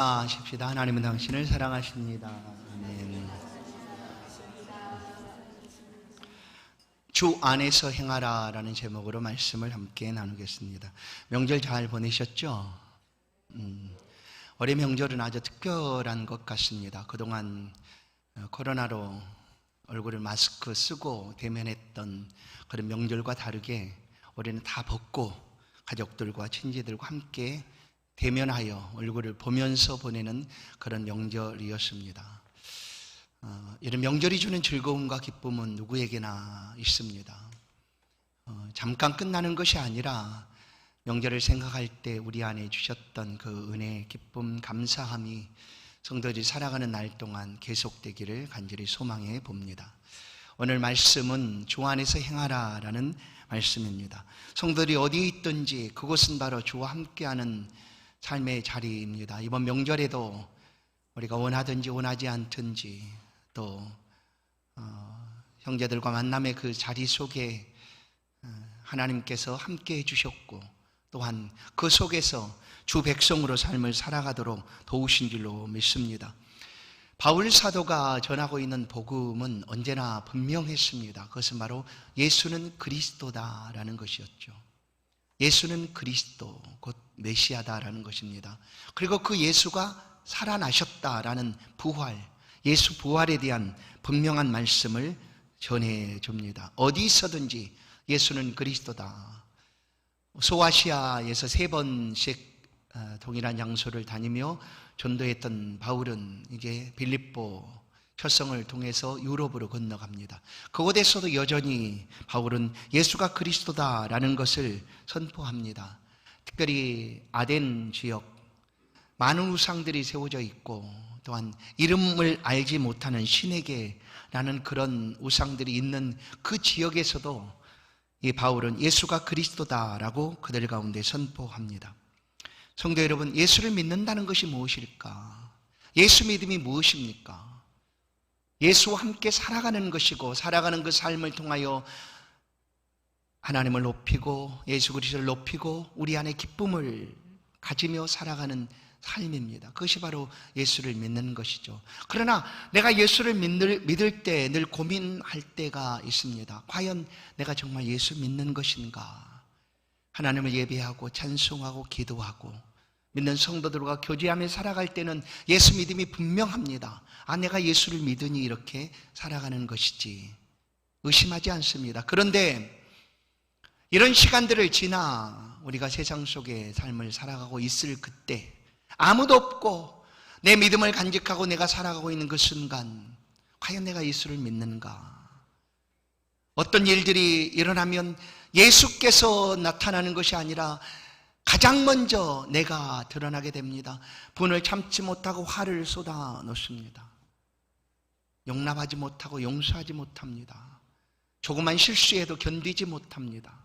하십시다. 하나님은 당신을 사랑하십니다. 아멘. 주 안에서 행하라 라는 제목으로 말씀을 함께 나누겠습니다. 명절 잘 보내셨죠? 올해 명절은 아주 특별한 것 같습니다. 그동안 코로나로 얼굴을 마스크 쓰고 대면했던 그런 명절과 다르게 올해는 다 벗고 가족들과 친지들과 함께 대면하여 얼굴을 보면서 보내는 그런 명절이었습니다. 이런 명절이 주는 즐거움과 기쁨은 누구에게나 있습니다. 잠깐 끝나는 것이 아니라 명절을 생각할 때 우리 안에 주셨던 그 은혜, 기쁨, 감사함이 성도들이 살아가는 날 동안 계속되기를 간절히 소망해 봅니다. 오늘 말씀은 주 안에서 행하라 라는 말씀입니다. 성도들이 어디에 있든지 그곳은 바로 주와 함께하는 삶의 자리입니다. 이번 명절에도 우리가 원하든지 원하지 않든지 또 형제들과 만남의 그 자리 속에 하나님께서 함께 해주셨고 또한 그 속에서 주 백성으로 삶을 살아가도록 도우신 줄로 믿습니다. 바울 사도가 전하고 있는 복음은 언제나 분명했습니다. 그것은 바로 예수는 그리스도다라는 것이었죠. 예수는 그리스도, 곧 메시아다라는 것입니다. 그리고 그 예수가 살아나셨다라는 부활, 예수 부활에 대한 분명한 말씀을 전해줍니다. 어디 있어든지 예수는 그리스도다. 소아시아에서 3번씩 동일한 장소를 다니며 전도했던 바울은 이제 빌립보 철성을 통해서 유럽으로 건너갑니다. 그곳에서도 여전히 바울은 예수가 그리스도다라는 것을 선포합니다. 특별히 아덴 지역 많은 우상들이 세워져 있고 또한 이름을 알지 못하는 신에게라는 그런 우상들이 있는 그 지역에서도 이 바울은 예수가 그리스도다라고 그들 가운데 선포합니다. 성도 여러분, 예수를 믿는다는 것이 무엇일까? 예수 믿음이 무엇입니까? 예수와 함께 살아가는 것이고 살아가는 그 삶을 통하여 하나님을 높이고 예수 그리스도를 높이고 우리 안에 기쁨을 가지며 살아가는 삶입니다. 그것이 바로 예수를 믿는 것이죠. 그러나 내가 예수를 믿을 때 늘 고민할 때가 있습니다. 과연 내가 정말 예수 믿는 것인가? 하나님을 예배하고 찬송하고 기도하고 믿는 성도들과 교제하며 살아갈 때는 예수 믿음이 분명합니다. 내가 예수를 믿으니 이렇게 살아가는 것이지 의심하지 않습니다. 그런데 이런 시간들을 지나 우리가 세상 속에 삶을 살아가고 있을 그때 아무도 없고 내 믿음을 간직하고 내가 살아가고 있는 그 순간 과연 내가 예수를 믿는가? 어떤 일들이 일어나면 예수께서 나타나는 것이 아니라 가장 먼저 내가 드러나게 됩니다. 분을 참지 못하고 화를 쏟아 놓습니다. 용납하지 못하고 용서하지 못합니다. 조그만 실수에도 견디지 못합니다.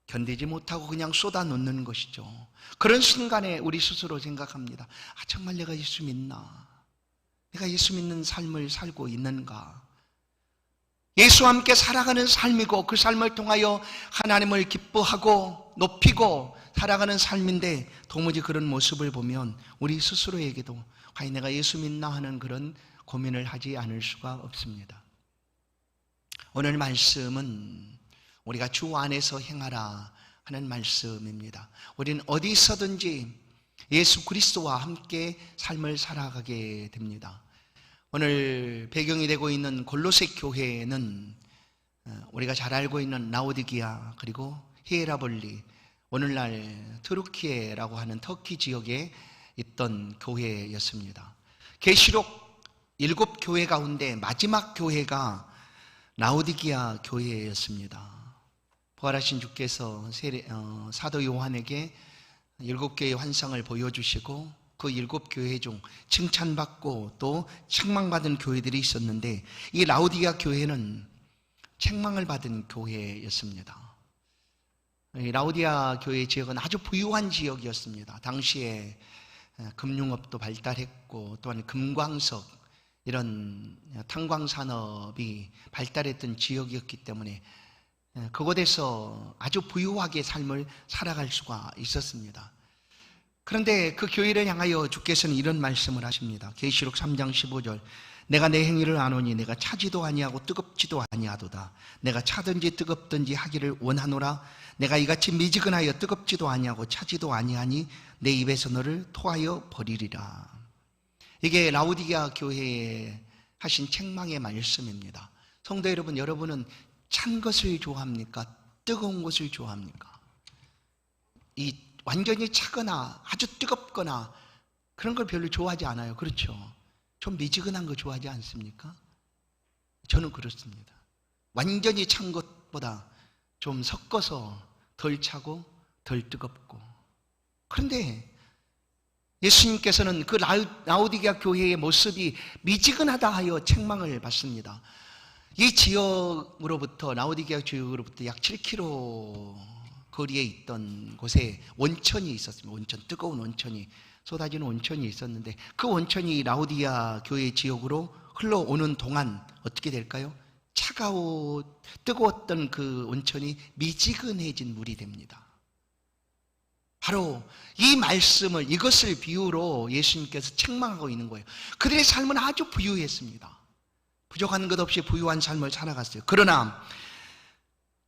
견디지 못하고 그냥 쏟아 놓는 것이죠. 그런 순간에 우리 스스로 생각합니다. 정말 내가 예수 믿나? 내가 예수 믿는 삶을 살고 있는가? 예수와 함께 살아가는 삶이고 그 삶을 통하여 하나님을 기뻐하고 높이고 살아가는 삶인데 도무지 그런 모습을 보면 우리 스스로에게도 과연 내가 예수 믿나 하는 그런 고민을 하지 않을 수가 없습니다. 오늘 말씀은 우리가 주 안에서 행하라 하는 말씀입니다. 우리는 어디 있어든지 예수 그리스도와 함께 삶을 살아가게 됩니다. 오늘 배경이 되고 있는 골로새 교회는 우리가 잘 알고 있는 라오디게아 그리고 히에라볼리 오늘날 트루키에라고 하는 터키 지역에 있던 교회였습니다. 계시록 7교회 가운데 마지막 교회가 라오디게아 교회였습니다. 부활하신 주께서 사도 요한에게 7개의 환상을 보여주시고 그 7교회 중 칭찬받고 또 책망받은 교회들이 있었는데 이 라오디게아 교회는 책망을 받은 교회였습니다. 이 라오디게아 교회 지역은 아주 부유한 지역이었습니다. 당시에 금융업도 발달했고 또한 금광석 이런 탄광산업이 발달했던 지역이었기 때문에 그곳에서 아주 부유하게 삶을 살아갈 수가 있었습니다. 그런데 그 교회를 향하여 주께서는 이런 말씀을 하십니다. 계시록 3장 15절. 내가 내 행위를 아노니 내가 차지도 아니하고 뜨겁지도 아니하도다. 내가 차든지 뜨겁든지 하기를 원하노라. 내가 이같이 미지근하여 뜨겁지도 아니하고 차지도 아니하니 내 입에서 너를 토하여 버리리라. 이게 라오디게아 교회에 하신 책망의 말씀입니다. 성도 여러분, 여러분은 찬 것을 좋아합니까? 뜨거운 것을 좋아합니까? 이 완전히 차거나 아주 뜨겁거나 그런 걸 별로 좋아하지 않아요. 그렇죠? 좀 미지근한 거 좋아하지 않습니까? 저는 그렇습니다. 완전히 찬 것보다 좀 섞어서 덜 차고 덜 뜨겁고. 그런데 예수님께서는 그 라오디게아 교회의 모습이 미지근하다 하여 책망을 받습니다. 이 지역으로부터, 라오디게아 지역으로부터 약 7km 거리에 있던 곳에 원천이 있었습니다. 원천, 뜨거운 원천이, 쏟아지는 원천이 있었는데 그 원천이 라오디게아 교회 지역으로 흘러오는 동안 어떻게 될까요? 뜨거웠던 그 온천이 미지근해진 물이 됩니다. 바로 이 말씀을, 이것을 비유로 예수님께서 책망하고 있는 거예요. 그들의 삶은 아주 부유했습니다. 부족한 것 없이 부유한 삶을 살아갔어요. 그러나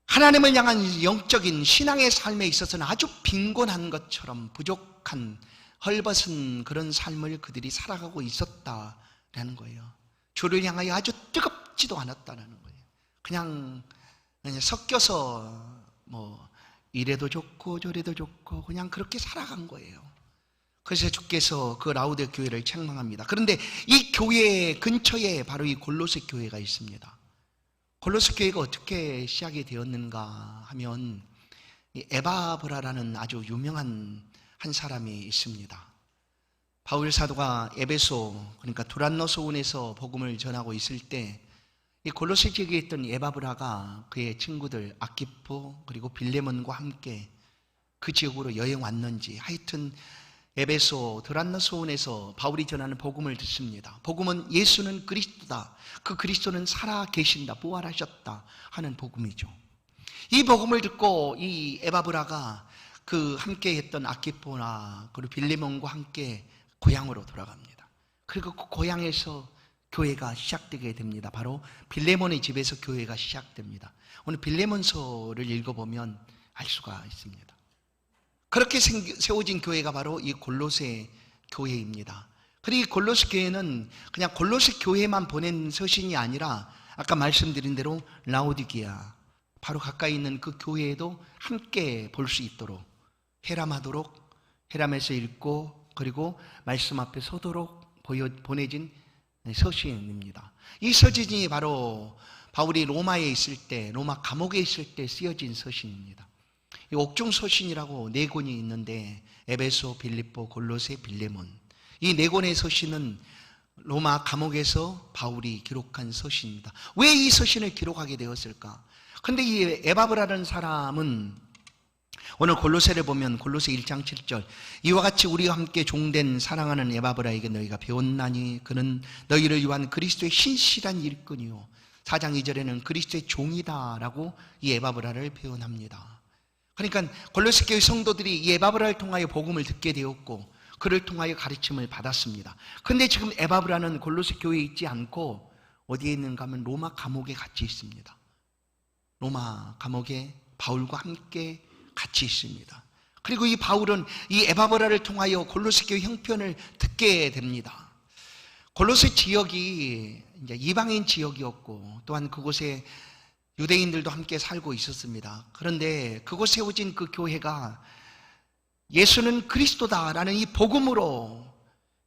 하나님을 향한 영적인 신앙의 삶에 있어서는 아주 빈곤한 것처럼 부족한, 헐벗은 그런 삶을 그들이 살아가고 있었다라는 거예요. 주를 향하여 아주 뜨겁지도 않았다는 거예요. 그냥 섞여서 이래도 좋고 저래도 좋고 그냥 그렇게 살아간 거예요. 그래서 주께서 그 라오디게아 교회를 책망합니다. 그런데 이 교회 근처에 바로 이 골로새 교회가 있습니다. 골로새 교회가 어떻게 시작이 되었는가 하면 이 에바브라라는 아주 유명한 한 사람이 있습니다. 바울 사도가 에베소, 그러니까 두란노 소원에서 복음을 전하고 있을 때 이 골로새 지역에 있던 에바브라가 그의 친구들 아키포 그리고 빌레몬과 함께 그 지역으로 여행 왔는지, 하여튼 에베소 두란노 소원에서 바울이 전하는 복음을 듣습니다. 복음은 예수는 그리스도다, 그 그리스도는 살아 계신다, 부활하셨다 하는 복음이죠. 이 복음을 듣고 이 에바브라가 그 함께 했던 아키포나 그리고 빌레몬과 함께 고향으로 돌아갑니다. 그리고 그 고향에서 교회가 시작되게 됩니다. 바로 빌레몬의 집에서 교회가 시작됩니다. 오늘 빌레몬서를 읽어보면 알 수가 있습니다. 그렇게 세워진 교회가 바로 이 골로새 교회입니다. 그리고 이 골로새 교회는 그냥 골로새 교회만 보낸 서신이 아니라 아까 말씀드린 대로 라오디게아, 바로 가까이 있는 그 교회에도 함께 볼 수 있도록 해람하도록, 해람에서 읽고 그리고 말씀 앞에 서도록 보내진 서신입니다. 이 서신이 바로 바울이 로마에 있을 때, 로마 감옥에 있을 때 쓰여진 서신입니다. 이 옥중 서신이라고 4권이 있는데 에베소, 빌립보, 골로새, 빌레몬, 이 4권의 서신은 로마 감옥에서 바울이 기록한 서신입니다. 왜 이 서신을 기록하게 되었을까? 근데 이 에바브라는 사람은 오늘 골로새를 보면 골로새 1장 7절, 이와 같이 우리와 함께 종된 사랑하는 에바브라에게 너희가 배웠나니 그는 너희를 위한 그리스도의 신실한 일꾼이요, 4장 2절에는 그리스도의 종이다라고 이 에바브라를 표현합니다. 그러니까 골로새 교회 성도들이 이 에바브라를 통하여 복음을 듣게 되었고 그를 통하여 가르침을 받았습니다. 그런데 지금 에바브라는 골로새 교회에 있지 않고 어디에 있는가 하면 로마 감옥에 같이 있습니다. 로마 감옥에 바울과 함께 같이 있습니다. 그리고 이 바울은 이 에바브라를 통하여 골로새 교회 형편을 듣게 됩니다. 골로새 지역이 이제 이방인 지역이었고 또한 그곳에 유대인들도 함께 살고 있었습니다. 그런데 그곳에 세워진 그 교회가 예수는 그리스도다라는 이 복음으로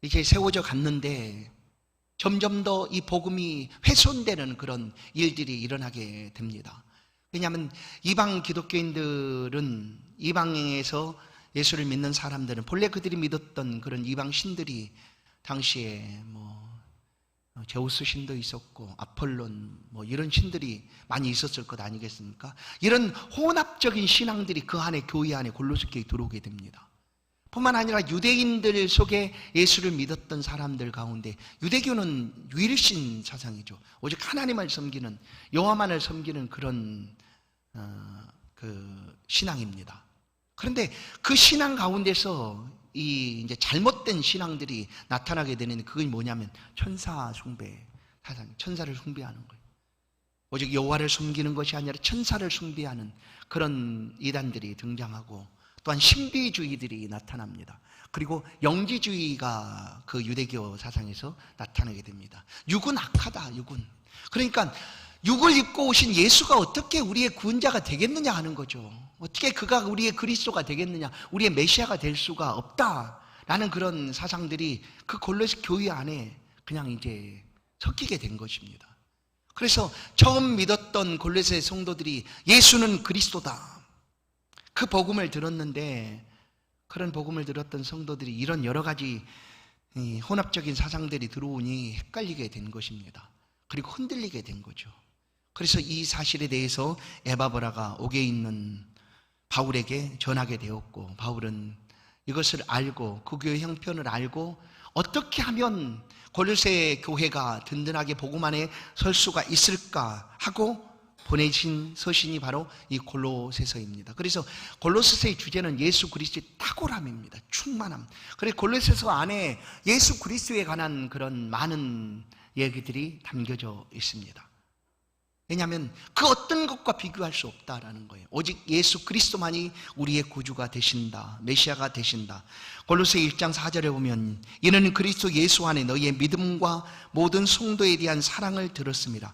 이제 세워져 갔는데 점점 더 이 복음이 훼손되는 그런 일들이 일어나게 됩니다. 왜냐하면 이방 기독교인들은, 이방에서 예수를 믿는 사람들은 본래 그들이 믿었던 그런 이방 신들이 당시에 제우스 신도 있었고 아폴론 이런 신들이 많이 있었을 것 아니겠습니까? 이런 혼합적인 신앙들이 그 안에, 교회 안에 골로새 교회에 들어오게 됩니다. 뿐만 아니라 유대인들 속에 예수를 믿었던 사람들 가운데, 유대교는 유일신 사상이죠. 오직 하나님을 섬기는, 여호와만을 섬기는 그런 그 신앙입니다. 그런데 그 신앙 가운데서 이 이제 잘못된 신앙들이 나타나게 되는 그게 뭐냐면 천사 숭배 사상, 천사를 숭배하는 거예요. 오직 여호와를 숨기는 것이 아니라 천사를 숭배하는 그런 이단들이 등장하고, 또한 신비주의들이 나타납니다. 그리고 영지주의가 그 유대교 사상에서 나타나게 됩니다. 육은 악하다, 육은. 그러니까 육을 입고 오신 예수가 어떻게 우리의 구원자가 되겠느냐 하는 거죠. 어떻게 그가 우리의 그리스도가 되겠느냐, 우리의 메시아가 될 수가 없다라는 그런 사상들이 그 골로새 교회 안에 그냥 이제 섞이게 된 것입니다. 그래서 처음 믿었던 골로새 성도들이 예수는 그리스도다, 그 복음을 들었는데, 그런 복음을 들었던 성도들이 이런 여러 가지 혼합적인 사상들이 들어오니 헷갈리게 된 것입니다. 그리고 흔들리게 된 거죠. 그래서 이 사실에 대해서 에바브라가 옥에 있는 바울에게 전하게 되었고, 바울은 이것을 알고 그 교회 형편을 알고 어떻게 하면 골로새 교회가 든든하게 복음 안에 설 수가 있을까 하고 보내신 서신이 바로 이 골로새서입니다. 그래서 골로새서의 주제는 예수 그리스도의 탁월함입니다. 충만함. 그래서 골로새서 안에 예수 그리스도에 관한 그런 많은 얘기들이 담겨져 있습니다. 왜냐하면 그 어떤 것과 비교할 수 없다라는 거예요. 오직 예수 그리스도만이 우리의 구주가 되신다, 메시아가 되신다. 골로새 1장 4절에 보면 이는 그리스도 예수 안에 너희의 믿음과 모든 성도에 대한 사랑을 들었습니다.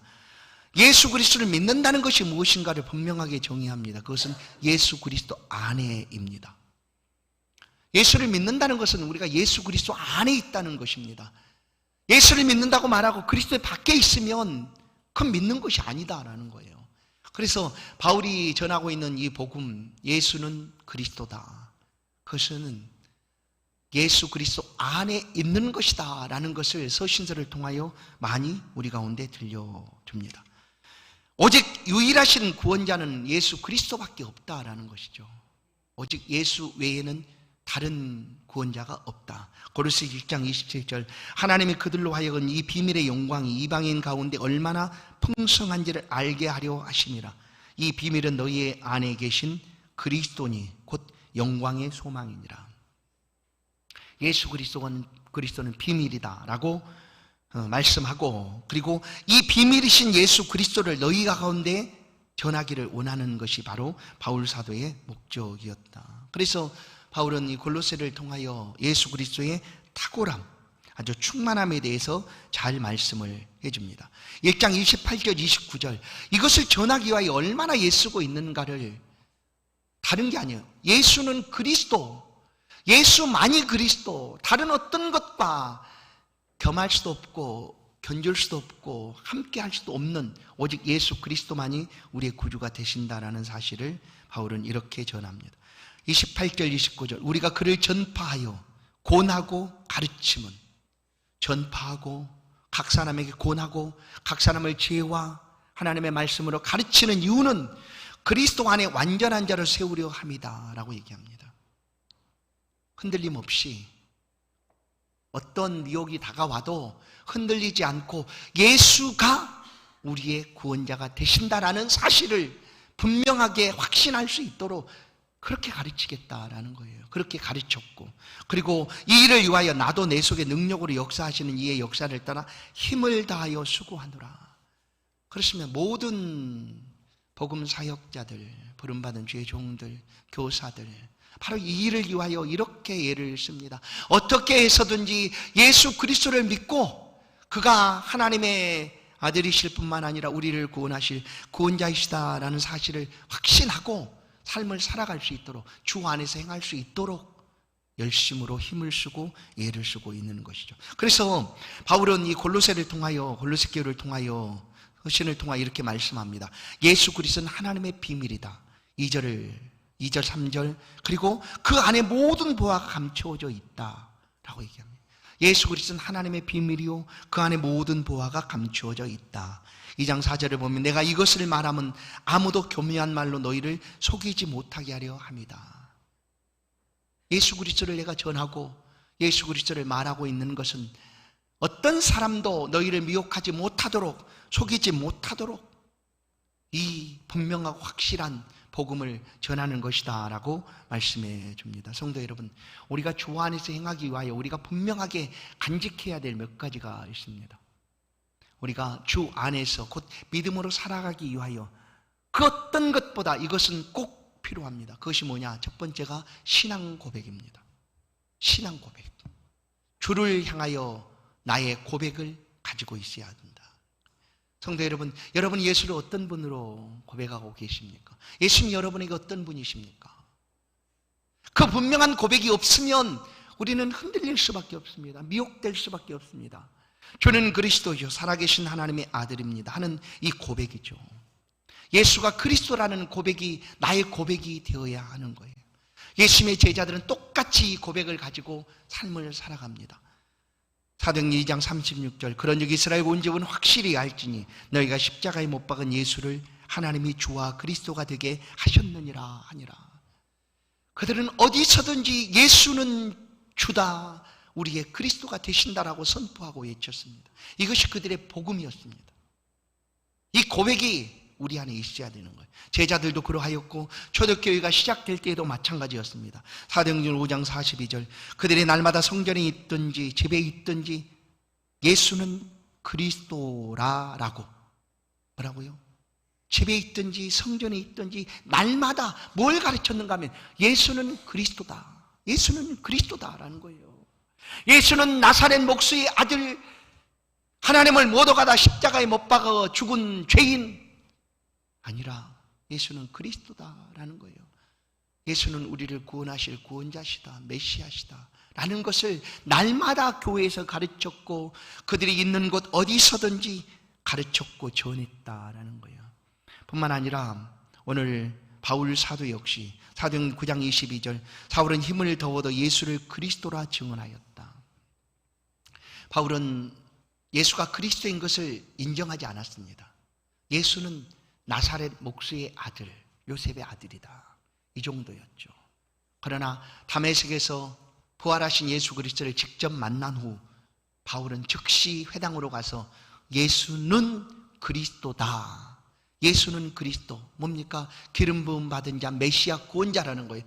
예수 그리스도를 믿는다는 것이 무엇인가를 분명하게 정의합니다. 그것은 예수 그리스도 안에입니다. 예수를 믿는다는 것은 우리가 예수 그리스도 안에 있다는 것입니다. 예수를 믿는다고 말하고 그리스도의 밖에 있으면 그건 믿는 것이 아니다라는 거예요. 그래서 바울이 전하고 있는 이 복음, 예수는 그리스도다, 그것은 예수 그리스도 안에 있는 것이다 라는 것을 서신서를 통하여 많이 우리 가운데 들려줍니다. 오직 유일하신 구원자는 예수 그리스도밖에 없다라는 것이죠. 오직 예수 외에는 다른 구원자가 없다. 고린도서 1장 27절 하나님이 그들로 하여금 이 비밀의 영광이 이방인 가운데 얼마나 풍성한지를 알게 하려 하심이라. 이 비밀은 너희 안에 계신 그리스도니 곧 영광의 소망이니라. 예수 그리스도는 비밀이다라고 말씀하고, 그리고 이 비밀이신 예수 그리스도를 너희가 가운데 전하기를 원하는 것이 바로 바울 사도의 목적이었다. 그래서 바울은 이 골로새를 통하여 예수 그리스도의 탁월함, 아주 충만함에 대해서 잘 말씀을 해줍니다. 1장 28절 29절 이것을 전하기 위하여 얼마나 애쓰고 있는가를, 다른 게 아니에요. 예수는 그리스도, 예수만이 그리스도, 다른 어떤 것과 겸할 수도 없고 견줄 수도 없고 함께 할 수도 없는 오직 예수 그리스도만이 우리의 구주가 되신다라는 사실을 바울은 이렇게 전합니다. 28절 29절 우리가 그를 전파하여 권하고 가르침은, 전파하고 각 사람에게 권하고 각 사람을 지혜와 하나님의 말씀으로 가르치는 이유는 그리스도 안에 완전한 자를 세우려 함이다 라고 얘기합니다. 흔들림 없이 어떤 미혹이 다가와도 흔들리지 않고 예수가 우리의 구원자가 되신다라는 사실을 분명하게 확신할 수 있도록 그렇게 가르치겠다라는 거예요. 그렇게 가르쳤고, 그리고 이 일을 위하여 나도 내 속에 능력으로 역사하시는 이의 역사를 따라 힘을 다하여 수고하노라. 그렇으면 모든 복음 사역자들, 부름받은 주의 종들, 교사들 바로 이 일을 위하여 이렇게 예를 씁니다. 어떻게 해서든지 예수 그리스도를 믿고 그가 하나님의 아들이실 뿐만 아니라 우리를 구원하실 구원자이시다라는 사실을 확신하고 삶을 살아갈 수 있도록, 주 안에서 행할 수 있도록 열심으로 힘을 쓰고 애를 쓰고 있는 것이죠. 그래서 바울은 이 골로새를 통하여, 골로새 교회를 통하여, 서신을 통하여 이렇게 말씀합니다. 예수 그리스도는 하나님의 비밀이다. 2절 3절 그리고 그 안에 모든 보화가 감추어져 있다라고 얘기합니다. 예수 그리스도는 하나님의 비밀이요 그 안에 모든 보화가 감추어져 있다. 2장 4절을 보면 내가 이것을 말하면 아무도 교묘한 말로 너희를 속이지 못하게 하려 함이다. 예수 그리스도를 내가 전하고 예수 그리스도를 말하고 있는 것은 어떤 사람도 너희를 미혹하지 못하도록, 속이지 못하도록 이 분명하고 확실한 복음을 전하는 것이다 라고 말씀해 줍니다. 성도 여러분, 우리가 주 안에서 행하기 위하여 우리가 분명하게 간직해야 될 몇 가지가 있습니다. 우리가 주 안에서 곧 믿음으로 살아가기 위하여 그 어떤 것보다 이것은 꼭 필요합니다. 그것이 뭐냐? 첫 번째가 신앙 고백입니다. 신앙 고백. 주를 향하여 나의 고백을 가지고 있어야 한다. 성도 여러분, 여러분 예수를 어떤 분으로 고백하고 계십니까? 예수님 여러분에게 어떤 분이십니까? 그 분명한 고백이 없으면 우리는 흔들릴 수밖에 없습니다. 미혹될 수밖에 없습니다. 저는 그리스도요 살아계신 하나님의 아들입니다 하는 이 고백이죠. 예수가 그리스도라는 고백이 나의 고백이 되어야 하는 거예요. 예수님의 제자들은 똑같이 이 고백을 가지고 삶을 살아갑니다. 사도행전 2장 36절, 그런즉 이스라엘 온 집은 확실히 알지니 너희가 십자가에 못 박은 예수를 하나님이 주와 그리스도가 되게 하셨느니라 하니라. 그들은 어디서든지 예수는 주다, 우리의 그리스도가 되신다라고 선포하고 외쳤습니다. 이것이 그들의 복음이었습니다. 이 고백이 우리 안에 있어야 되는 거예요. 제자들도 그러하였고 초대교회가 시작될 때에도 마찬가지였습니다. 사도행전 5장 42절, 그들이 날마다 성전에 있든지 집에 있든지 예수는 그리스도라라고, 뭐라고요? 집에 있든지 성전에 있든지 날마다 뭘 가르쳤는가 하면 예수는 그리스도다, 예수는 그리스도다라는 거예요. 예수는 나사렛 목수의 아들, 하나님을 못 오가다 십자가에 못 박아 죽은 죄인 아니라 예수는 그리스도다라는 거예요. 예수는 우리를 구원하실 구원자시다, 메시아시다 라는 것을 날마다 교회에서 가르쳤고 그들이 있는 곳 어디서든지 가르쳤고 전했다라는 거예요. 뿐만 아니라 오늘 바울 사도 역시 사도행전 9장 22절, 사울은 힘을 더워도 예수를 그리스도라 증언하였다. 바울은 예수가 그리스도인 것을 인정하지 않았습니다. 예수는 나사렛 목수의 아들, 요셉의 아들이다, 이 정도였죠. 그러나 다메섹에서 부활하신 예수 그리스도를 직접 만난 후 바울은 즉시 회당으로 가서 예수는 그리스도다, 예수는 그리스도, 뭡니까? 기름 부음 받은 자, 메시아 구원자라는 거예요.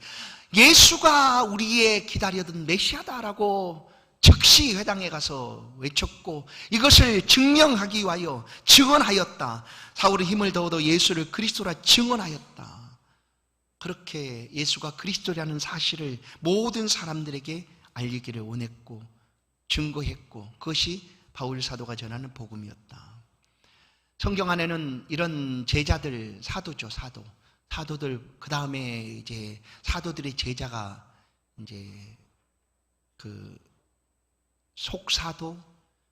예수가 우리의 기다려던 메시아다라고 즉시 회당에 가서 외쳤고 이것을 증명하기 위하여 증언하였다. 사울의 힘을 더워도 예수를 그리스도라 증언하였다. 그렇게 예수가 그리스도라는 사실을 모든 사람들에게 알리기를 원했고 증거했고, 그것이 바울 사도가 전하는 복음이었다. 성경 안에는 이런 제자들, 사도죠, 사도들, 그 다음에 이제 사도들의 제자가 이제 그 속사도,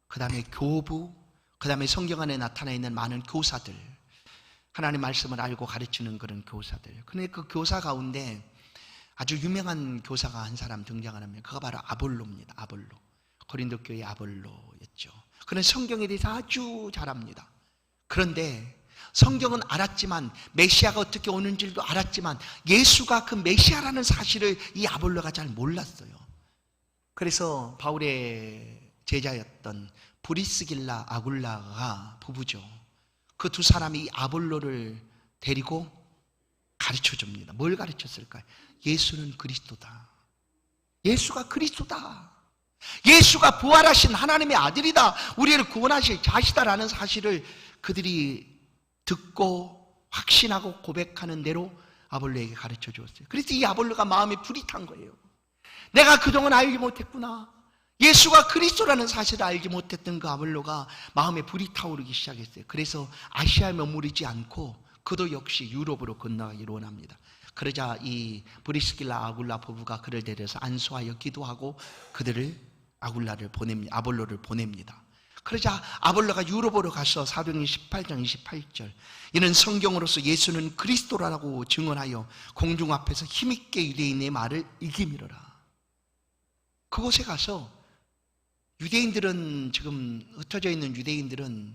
그 다음에 교부, 그 다음에 성경 안에 나타나 있는 많은 교사들, 하나님의 말씀을 알고 가르치는 그런 교사들. 그런데 그 교사 가운데 아주 유명한 교사가 한 사람 등장을 하면 그가 바로 아볼로입니다. 아볼로. 고린도 교회 아볼로였죠. 그는 성경에 대해서 아주 잘 압니다. 그런데 성경은 알았지만, 메시아가 어떻게 오는 줄도 알았지만 예수가 그 메시아라는 사실을 이 아볼로가 잘 몰랐어요. 그래서 바울의 제자였던 브리스길라 아굴라가 부부죠. 그 두 사람이 이 아볼로를 데리고 가르쳐 줍니다. 뭘 가르쳤을까요? 예수는 그리스도다, 예수가 그리스도다, 예수가 부활하신 하나님의 아들이다, 우리를 구원하실 자시다라는 사실을 그들이 듣고 확신하고 고백하는 대로 아볼로에게 가르쳐 주었어요. 그래서 이 아볼로가 마음에 불이 탄 거예요. 내가 그동안 알지 못했구나, 예수가 그리스도라는 사실을 알지 못했던 그 아볼로가 마음에 불이 타오르기 시작했어요. 그래서 아시아에 머무르지 않고 그도 역시 유럽으로 건너가기를 원합니다. 그러자 이 브리스길라 아굴라 부부가 그를 데려서 안수하여 기도하고 그들을 아볼로를 보냅니다. 그러자 아볼로가 유럽으로 가서 사도행전 18장 28절, 이는 성경으로서 예수는 그리스도라고 증언하여 공중 앞에서 힘있게 유대인의 말을 이기미르라. 그곳에 가서 유대인들은, 지금 흩어져 있는 유대인들은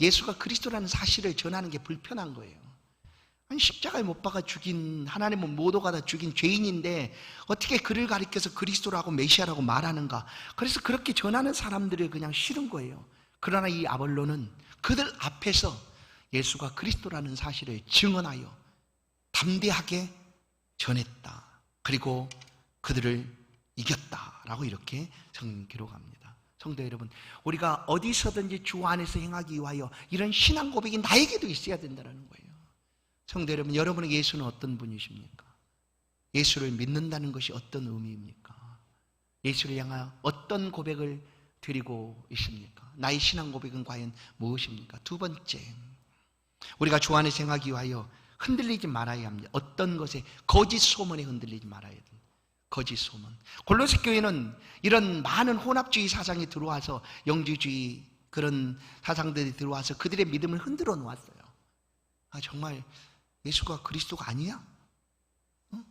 예수가 그리스도라는 사실을 전하는 게 불편한 거예요. 아니, 십자가에 못 박아 죽인, 하나님은 못 오가다 죽인 죄인인데 어떻게 그를 가리켜서 그리스도라고 메시아라고 말하는가. 그래서 그렇게 전하는 사람들이 그냥 싫은 거예요. 그러나 이 아볼로는 그들 앞에서 예수가 그리스도라는 사실을 증언하여 담대하게 전했다. 그리고 그들을 이겼다라고 이렇게 성경 기록합니다. 성도 여러분, 우리가 어디서든지 주 안에서 행하기 위하여 이런 신앙 고백이 나에게도 있어야 된다는 거예요. 성도 여러분, 여러분의 예수는 어떤 분이십니까? 예수를 믿는다는 것이 어떤 의미입니까? 예수를 향하여 어떤 고백을 드리고 있습니까? 나의 신앙 고백은 과연 무엇입니까? 두 번째, 우리가 주 안에서 행하기 위하여 흔들리지 말아야 합니다. 어떤 것에, 거짓 소문에 흔들리지 말아야 됩니다. 거짓 소문. 골로새 교회는 이런 많은 혼합주의 사상이 들어와서, 영지주의 그런 사상들이 들어와서 그들의 믿음을 흔들어 놓았어요. 정말 예수가 그리스도가 아니야? 응?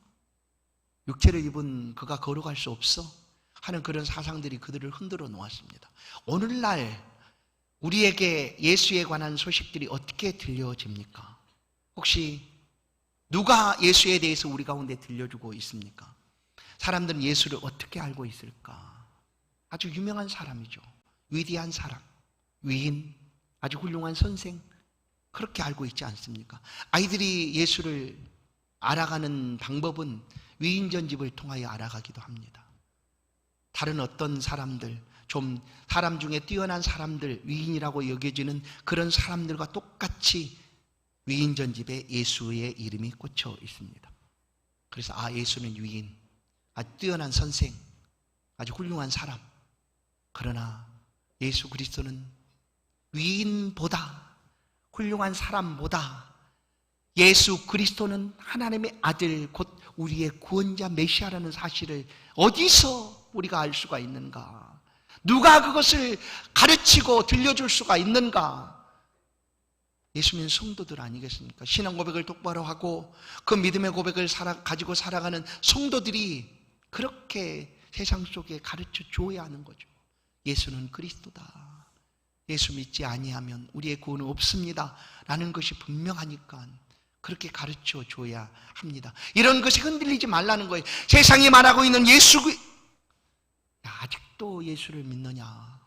육체를 입은 그가 걸어갈 수 없어? 하는 그런 사상들이 그들을 흔들어 놓았습니다. 오늘날 우리에게 예수에 관한 소식들이 어떻게 들려집니까? 혹시 누가 예수에 대해서 우리 가운데 들려주고 있습니까? 사람들은 예수를 어떻게 알고 있을까? 아주 유명한 사람이죠. 위대한 사람, 위인, 아주 훌륭한 선생, 그렇게 알고 있지 않습니까? 아이들이 예수를 알아가는 방법은 위인전집을 통하여 알아가기도 합니다. 다른 어떤 사람들, 좀 사람 중에 뛰어난 사람들, 위인이라고 여겨지는 그런 사람들과 똑같이 위인전집에 예수의 이름이 꽂혀 있습니다. 그래서 예수는 위인, 아주 뛰어난 선생, 아주 훌륭한 사람. 그러나 예수 그리스도는 위인보다, 훌륭한 사람보다 예수 그리스도는 하나님의 아들, 곧 우리의 구원자 메시아라는 사실을 어디서 우리가 알 수가 있는가? 누가 그것을 가르치고 들려줄 수가 있는가? 예수 믿는 성도들 아니겠습니까? 신앙 고백을 똑바로 하고 그 믿음의 고백을 가지고 살아가는 성도들이 그렇게 세상 속에 가르쳐 줘야 하는 거죠. 예수는 그리스도다. 예수 믿지 아니하면 우리의 구원은 없습니다 라는 것이 분명하니까 그렇게 가르쳐 줘야 합니다. 이런 것이 흔들리지 말라는 거예요. 세상이 말하고 있는 아직도 예수를 믿느냐,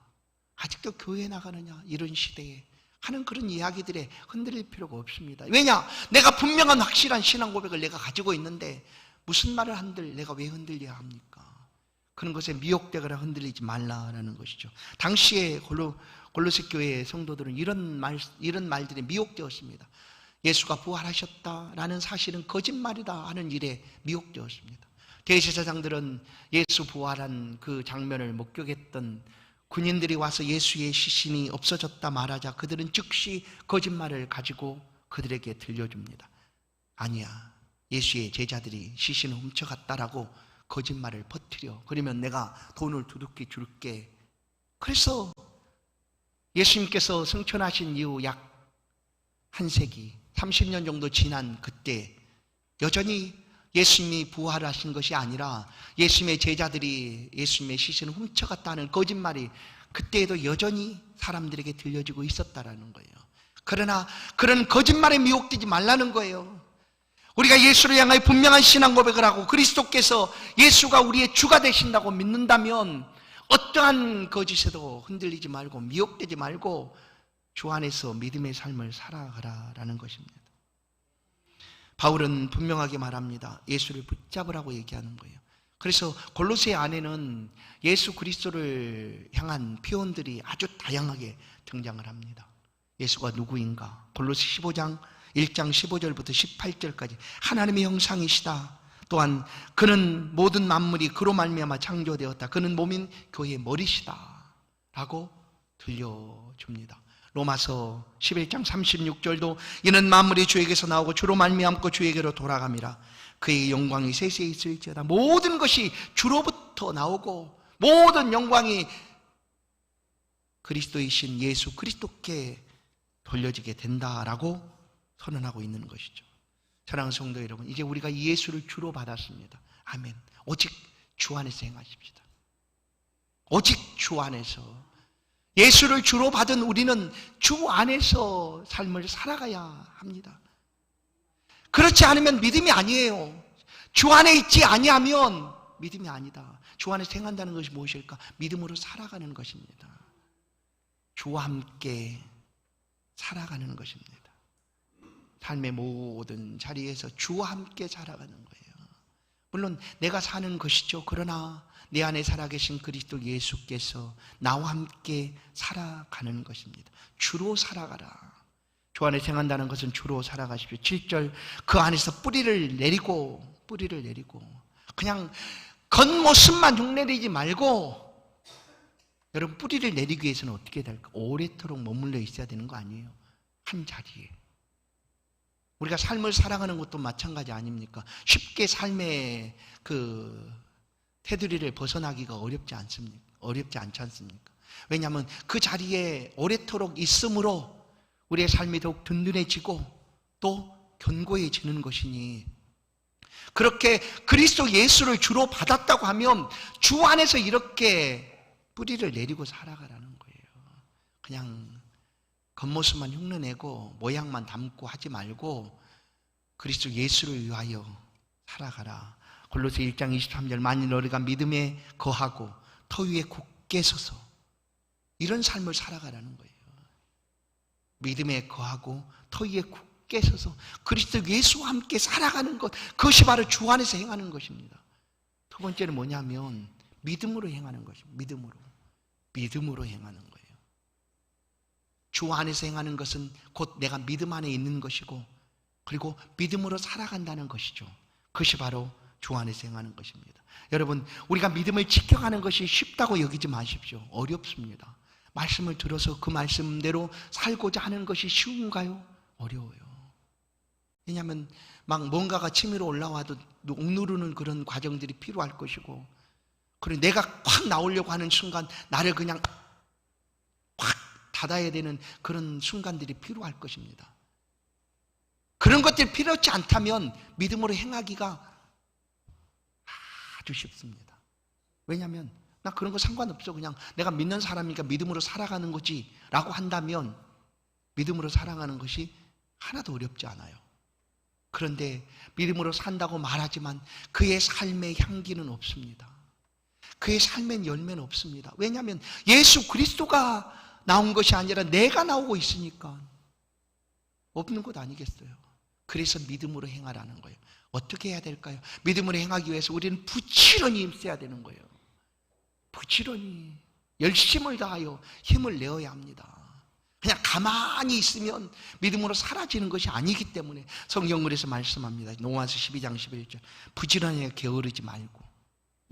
아직도 교회 나가느냐, 이런 시대에 하는 그런 이야기들에 흔들릴 필요가 없습니다. 왜냐? 내가 분명한 확실한 신앙 고백을 내가 가지고 있는데 무슨 말을 한들 내가 왜 흔들려야 합니까? 그런 것에 미혹되거나 흔들리지 말라라는 것이죠. 당시에 골로새 교회의 성도들은 이런 말들에 미혹되었습니다. 예수가 부활하셨다라는 사실은 거짓말이다 하는 일에 미혹되었습니다. 대제사장들은 예수 부활한 그 장면을 목격했던 군인들이 와서 예수의 시신이 없어졌다 말하자 그들은 즉시 거짓말을 가지고 그들에게 들려줍니다. 아니야, 예수의 제자들이 시신을 훔쳐갔다라고 거짓말을 퍼뜨려. 그러면 내가 돈을 두둑히 줄게. 그래서 예수님께서 승천하신 이후 약 한 세기 30년 정도 지난 그때 여전히 예수님이 부활하신 것이 아니라 예수님의 제자들이 예수님의 시신을 훔쳐갔다는 거짓말이 그때에도 여전히 사람들에게 들려지고 있었다라는 거예요. 그러나 그런 거짓말에 미혹되지 말라는 거예요. 우리가 예수를 향하여 분명한 신앙 고백을 하고 그리스도께서 예수가 우리의 주가 되신다고 믿는다면 어떠한 거짓에도 흔들리지 말고 미혹되지 말고 주 안에서 믿음의 삶을 살아가라라는 것입니다. 바울은 분명하게 말합니다. 예수를 붙잡으라고 얘기하는 거예요. 그래서 골로새 안에는 예수 그리스도를 향한 표현들이 아주 다양하게 등장을 합니다. 예수가 누구인가? 골로새 15장 1장 15절부터 18절까지 하나님의 형상이시다. 또한 그는 모든 만물이 그로 말미암아 창조되었다. 그는 몸인 교회의 머리시다 라고 들려줍니다. 로마서 11장 36절도 이는 만물이 주에게서 나오고 주로 말미암고 주에게로 돌아감이라. 그의 영광이 세세히 있을지어다. 모든 것이 주로부터 나오고 모든 영광이 그리스도이신 예수 그리스도께 돌려지게 된다라고 선언하고 있는 것이죠. 사랑하는 성도 여러분, 이제 우리가 예수를 주로 받았습니다. 아멘. 오직 주 안에서 행하십시다. 오직 주 안에서. 예수를 주로 받은 우리는 주 안에서 삶을 살아가야 합니다. 그렇지 않으면 믿음이 아니에요. 주 안에 있지 아니하면 믿음이 아니다. 주 안에서 행한다는 것이 무엇일까? 믿음으로 살아가는 것입니다. 주와 함께 살아가는 것입니다. 삶의 모든 자리에서 주와 함께 살아가는 거예요. 물론 내가 사는 것이죠. 그러나 내 안에 살아계신 그리스도 예수께서 나와 함께 살아가는 것입니다. 주로 살아가라. 주 안에 행한다는 것은 주로 살아가십시오. 7절, 그 안에서 뿌리를 내리고 그냥 겉모습만 흉내내지 말고, 여러분 뿌리를 내리기 위해서는 어떻게 될까? 오래도록 머물러 있어야 되는 거 아니에요? 한 자리에. 우리가 삶을 살아가는 것도 마찬가지 아닙니까? 쉽게 삶의 그 테두리를 벗어나기가 어렵지 않지 않습니까? 왜냐하면 그 자리에 오래도록 있음으로 우리의 삶이 더욱 든든해지고 또 견고해지는 것이니, 그렇게 그리스도 예수를 주로 받았다고 하면 주 안에서 이렇게 뿌리를 내리고 살아가라는 거예요. 그냥 겉모습만 흉내내고 모양만 담고 하지 말고 그리스도 예수를 위하여 살아가라. 골로새 1장 23절, 만일 너희가 믿음에 거하고 터 위에 굳게 서서, 이런 삶을 살아가라는 거예요. 믿음에 거하고 터 위에 굳게 서서 그리스도 예수와 함께 살아가는 것, 그것이 바로 주 안에서 행하는 것입니다. 두 번째는 뭐냐면 믿음으로 행하는 것입니다. 믿음으로 행하는 거예요. 주 안에서 행하는 것은 곧 내가 믿음 안에 있는 것이고, 그리고 믿음으로 살아간다는 것이죠. 그것이 바로 주 안에서 행하는 것입니다. 여러분, 우리가 믿음을 지켜가는 것이 쉽다고 여기지 마십시오. 어렵습니다. 말씀을 들어서 그 말씀대로 살고자 하는 것이 쉬운가요? 어려워요. 왜냐하면 막 뭔가가 치밀어 올라와도 억누르는 그런 과정들이 필요할 것이고, 그리고 내가 확 나오려고 하는 순간 나를 그냥 확 닫아야 되는 그런 순간들이 필요할 것입니다. 그런 것들이 필요치 않다면 믿음으로 행하기가 아주 쉽습니다. 왜냐하면 나 그런 거 상관없어, 그냥 내가 믿는 사람이니까 믿음으로 살아가는 거지 라고 한다면 믿음으로 살아가는 것이 하나도 어렵지 않아요. 그런데 믿음으로 산다고 말하지만 그의 삶의 향기는 없습니다. 그의 삶의 열매는 없습니다. 왜냐하면 예수 그리스도가 나온 것이 아니라 내가 나오고 있으니까 없는 것 아니겠어요? 그래서 믿음으로 행하라는 거예요. 어떻게 해야 될까요? 믿음으로 행하기 위해서 우리는 부지런히 힘써야 되는 거예요. 부지런히 열심을 다하여 힘을 내어야 합니다. 그냥 가만히 있으면 믿음으로 사라지는 것이 아니기 때문에 성경글에서 말씀합니다. 로마서 12장 11절, 부지런히 게으르지 말고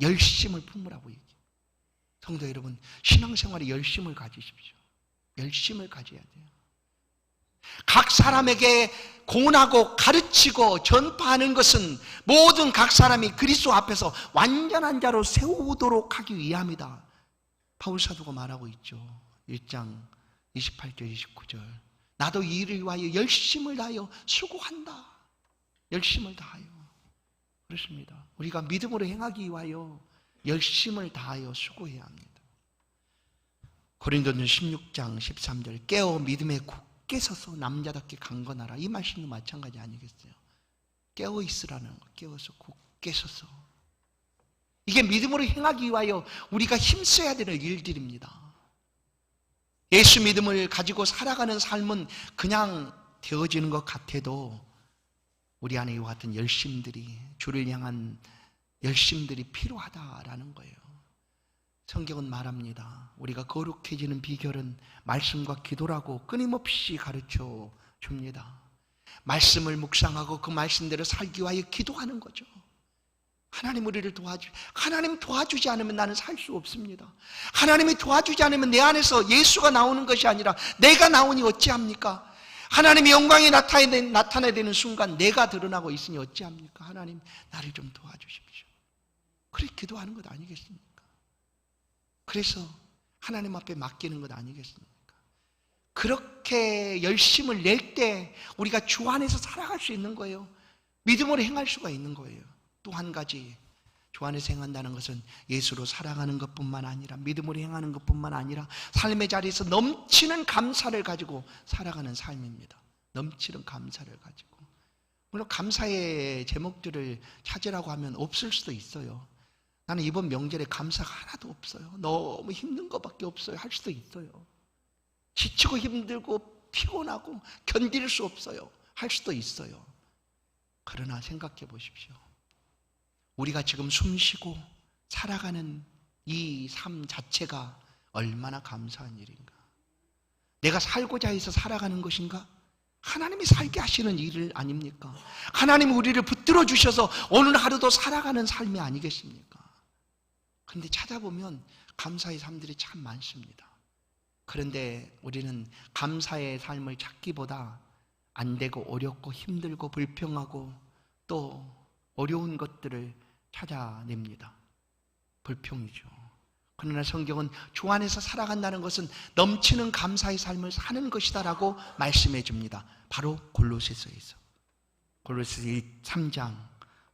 열심을 품으라고 얘기해요. 성도 여러분, 신앙생활에 열심을 가지십시오. 열심을 가져야 돼요. 각 사람에게 고운하고 가르치고 전파하는 것은 모든 각 사람이 그리스도 앞에서 완전한 자로 세우도록 하기 위함이다. 바울 사도가 말하고 있죠. 1장 28절 29절, 나도 이 일을 위하여 열심을 다하여 수고한다. 열심을 다하여. 그렇습니다. 우리가 믿음으로 행하기 위하여 열심을 다하여 수고해야 합니다. 고린도전 16장 13절, 깨어 믿음에 굳게 서서 남자답게 강건하라. 이 말씀도 마찬가지 아니겠어요? 깨어 있으라는 거. 깨어서 굳게 서서. 이게 믿음으로 행하기 위하여 우리가 힘써야 되는 일들입니다. 예수 믿음을 가지고 살아가는 삶은 그냥 되어지는 것 같아도 우리 안에 이와 같은 열심들이, 주를 향한 열심들이 필요하다라는 거예요. 성경은 말합니다. 우리가 거룩해지는 비결은 말씀과 기도라고 끊임없이 가르쳐 줍니다. 말씀을 묵상하고 그 말씀대로 살기 위하여 기도하는 거죠. 하나님 우리를 하나님 도와주지 않으면 나는 살 수 없습니다. 하나님이 도와주지 않으면 내 안에서 예수가 나오는 것이 아니라 내가 나오니 어찌합니까? 하나님의 영광이 나타나야 되는 순간 내가 드러나고 있으니 어찌합니까? 하나님 나를 좀 도와주십시오. 그렇게 기도하는 것 아니겠습니까? 그래서 하나님 앞에 맡기는 것 아니겠습니까? 그렇게 열심을 낼 때 우리가 주 안에서 살아갈 수 있는 거예요. 믿음으로 행할 수가 있는 거예요. 또 한 가지, 주 안에서 행한다는 것은 예수로 살아가는 것뿐만 아니라, 믿음으로 행하는 것뿐만 아니라 삶의 자리에서 넘치는 감사를 가지고 살아가는 삶입니다. 넘치는 감사를 가지고. 물론 감사의 제목들을 찾으라고 하면 없을 수도 있어요. 나는 이번 명절에 감사가 하나도 없어요. 너무 힘든 것밖에 없어요. 할 수도 있어요. 지치고 힘들고 피곤하고 견딜 수 없어요. 할 수도 있어요. 그러나 생각해 보십시오. 우리가 지금 숨쉬고 살아가는 이 삶 자체가 얼마나 감사한 일인가. 내가 살고자 해서 살아가는 것인가? 하나님이 살게 하시는 일 아닙니까? 하나님이 우리를 붙들어 주셔서 오늘 하루도 살아가는 삶이 아니겠습니까? 그런데 찾아보면 감사의 삶들이 참 많습니다. 그런데 우리는 감사의 삶을 찾기보다 안 되고 어렵고 힘들고 불평하고 또 어려운 것들을 찾아냅니다. 불평이죠. 그러나 성경은 주 안에서 살아간다는 것은 넘치는 감사의 삶을 사는 것이다라고 말씀해 줍니다. 바로 골로새서에서. 골로새서 3장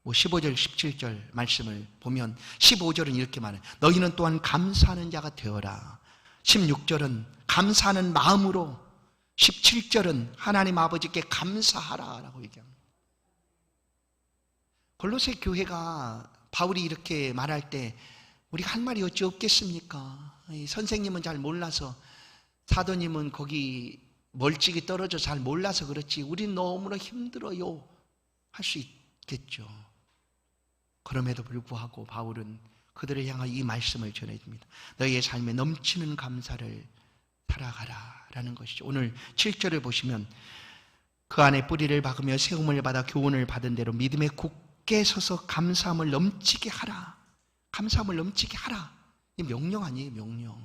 15절 17절 말씀을 보면 15절은 이렇게 말해요. 너희는 또한 감사하는 자가 되어라. 16절은 감사하는 마음으로, 17절은 하나님 아버지께 감사하라 라고 얘기합니다. 골로새 교회가 바울이 이렇게 말할 때 우리가 할 말이 어찌 없겠습니까? 선생님은 잘 몰라서, 사도님은 거기 멀찍이 떨어져 잘 몰라서 그렇지 우린 너무나 힘들어요 할 수 있겠죠. 그럼에도 불구하고 바울은 그들을 향하여 이 말씀을 전해줍니다. 너희의 삶에 넘치는 감사를 살아가라 라는 것이죠. 오늘 7절을 보시면 그 안에 뿌리를 박으며 세움을 받아 교훈을 받은 대로 믿음에 굳게 서서 감사함을 넘치게 하라. 감사함을 넘치게 하라. 이 명령 아니에요, 명령.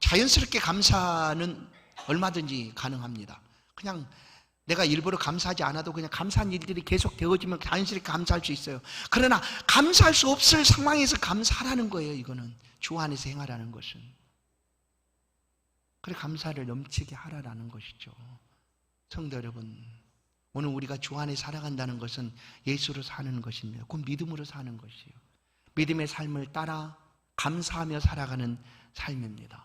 자연스럽게 감사는 얼마든지 가능합니다. 그냥 내가 일부러 감사하지 않아도 그냥 감사한 일들이 계속 되어지면 자연스럽게 감사할 수 있어요. 그러나 감사할 수 없을 상황에서 감사하라는 거예요. 이거는 주 안에서 행하라는 것은. 그래 감사를 넘치게 하라라는 것이죠. 성도 여러분, 오늘 우리가 주 안에 살아간다는 것은 예수로 사는 것입니다. 곧 믿음으로 사는 것이에요. 믿음의 삶을 따라 감사하며 살아가는 삶입니다.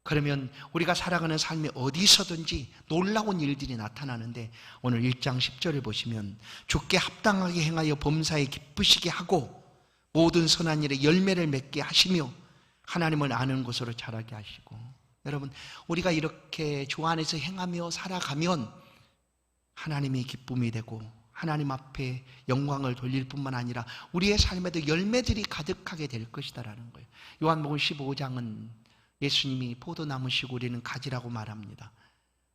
그러면 우리가 살아가는 삶이 어디서든지 놀라운 일들이 나타나는데 오늘 1장 10절을 보시면 주께 합당하게 행하여 범사에 기쁘시게 하고 모든 선한 일에 열매를 맺게 하시며 하나님을 아는 곳으로 자라게 하시고. 여러분, 우리가 이렇게 주 안에서 행하며 살아가면 하나님이 기쁨이 되고 하나님 앞에 영광을 돌릴 뿐만 아니라 우리의 삶에도 열매들이 가득하게 될 것이다라는 거예요. 요한복음 15장은 예수님이 포도나무시고 우리는 가지라고 말합니다.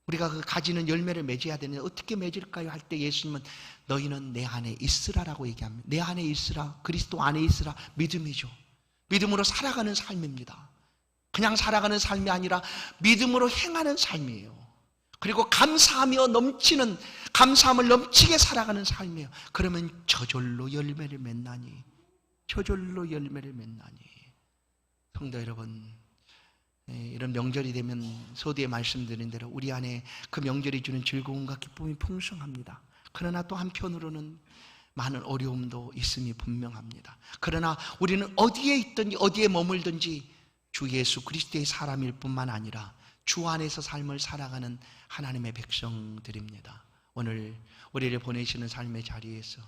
우리가 그 가지는 열매를 맺어야 되는데 어떻게 맺을까요? 할 때 예수님은 너희는 내 안에 있으라라고 얘기합니다. 내 안에 있으라, 그리스도 안에 있으라. 믿음이죠. 믿음으로 살아가는 삶입니다. 그냥 살아가는 삶이 아니라 믿음으로 행하는 삶이에요. 그리고 감사하며 넘치는, 감사함을 넘치게 살아가는 삶이에요. 그러면 저절로 열매를 맺나니, 저절로 열매를 맺나니. 성도 여러분, 이런 명절이 되면 소디에 말씀드린 대로 우리 안에 그 명절이 주는 즐거움과 기쁨이 풍성합니다. 그러나 또 한편으로는 많은 어려움도 있음이 분명합니다. 그러나 우리는 어디에 있든지 어디에 머물든지 주 예수 그리스도의 사람일 뿐만 아니라 주 안에서 삶을 살아가는 하나님의 백성들입니다. 오늘 우리를 보내시는 삶의 자리에서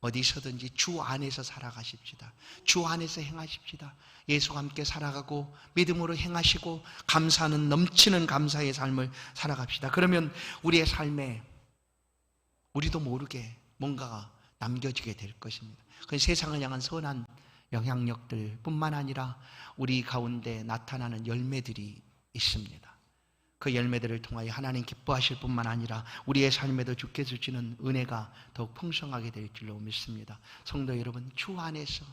어디서든지 주 안에서 살아가십시다. 주 안에서 행하십시다. 예수와 함께 살아가고 믿음으로 행하시고 감사는 넘치는 감사의 삶을 살아갑시다. 그러면 우리의 삶에 우리도 모르게 뭔가가 남겨지게 될 것입니다. 그 세상을 향한 선한 영향력들 뿐만 아니라 우리 가운데 나타나는 열매들이 있습니다. 그 열매들을 통하여 하나님 기뻐하실 뿐만 아니라 우리의 삶에도 주께서 주시는 은혜가 더욱 풍성하게 될 줄로 믿습니다. 성도 여러분, 주 안에서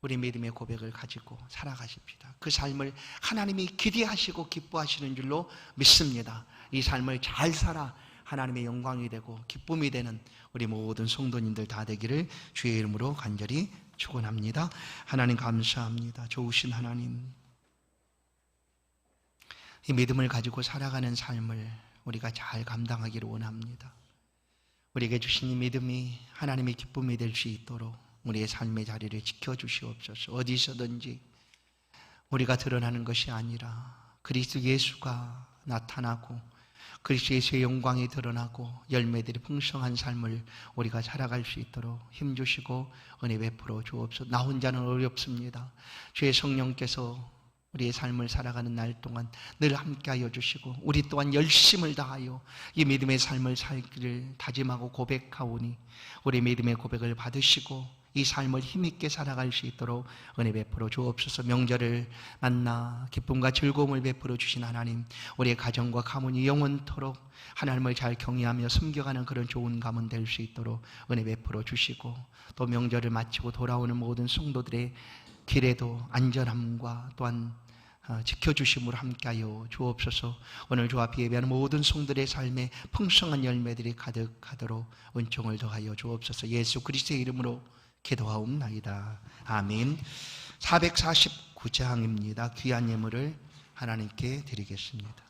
우리 믿음의 고백을 가지고 살아가십시다. 그 삶을 하나님이 기대하시고 기뻐하시는 줄로 믿습니다. 이 삶을 잘 살아 하나님의 영광이 되고 기쁨이 되는 우리 모든 성도님들 다 되기를 주의 이름으로 간절히 축원합니다. 하나님 감사합니다. 좋으신 하나님, 이 믿음을 가지고 살아가는 삶을 우리가 잘 감당하기를 원합니다. 우리에게 주신 이 믿음이 하나님의 기쁨이 될 수 있도록 우리의 삶의 자리를 지켜주시옵소서. 어디서든지 우리가 드러나는 것이 아니라 그리스도 예수가 나타나고 그리스도 예수의 영광이 드러나고 열매들이 풍성한 삶을 우리가 살아갈 수 있도록 힘주시고 은혜 베풀어 주옵소서. 나 혼자는 어렵습니다. 주의 성령께서 우리의 삶을 살아가는 날 동안 늘 함께하여 주시고 우리 또한 열심을 다하여 이 믿음의 삶을 살기를 다짐하고 고백하오니 우리 믿음의 고백을 받으시고 이 삶을 힘있게 살아갈 수 있도록 은혜 베풀어 주옵소서. 명절을 만나 기쁨과 즐거움을 베풀어 주신 하나님, 우리의 가정과 가문이 영원토록 하나님을 잘 경외하며 섬겨가는 그런 좋은 가문 될 수 있도록 은혜 베풀어 주시고, 또 명절을 마치고 돌아오는 모든 성도들의 길에도 안전함과 또한 지켜주심으로 함께하여 주옵소서. 오늘 주 앞에 예배하는 모든 성들의 삶에 풍성한 열매들이 가득하도록 은총을 더하여 주옵소서. 예수 그리스도의 이름으로 기도하옵나이다. 아멘. 449장입니다. 귀한 예물을 하나님께 드리겠습니다.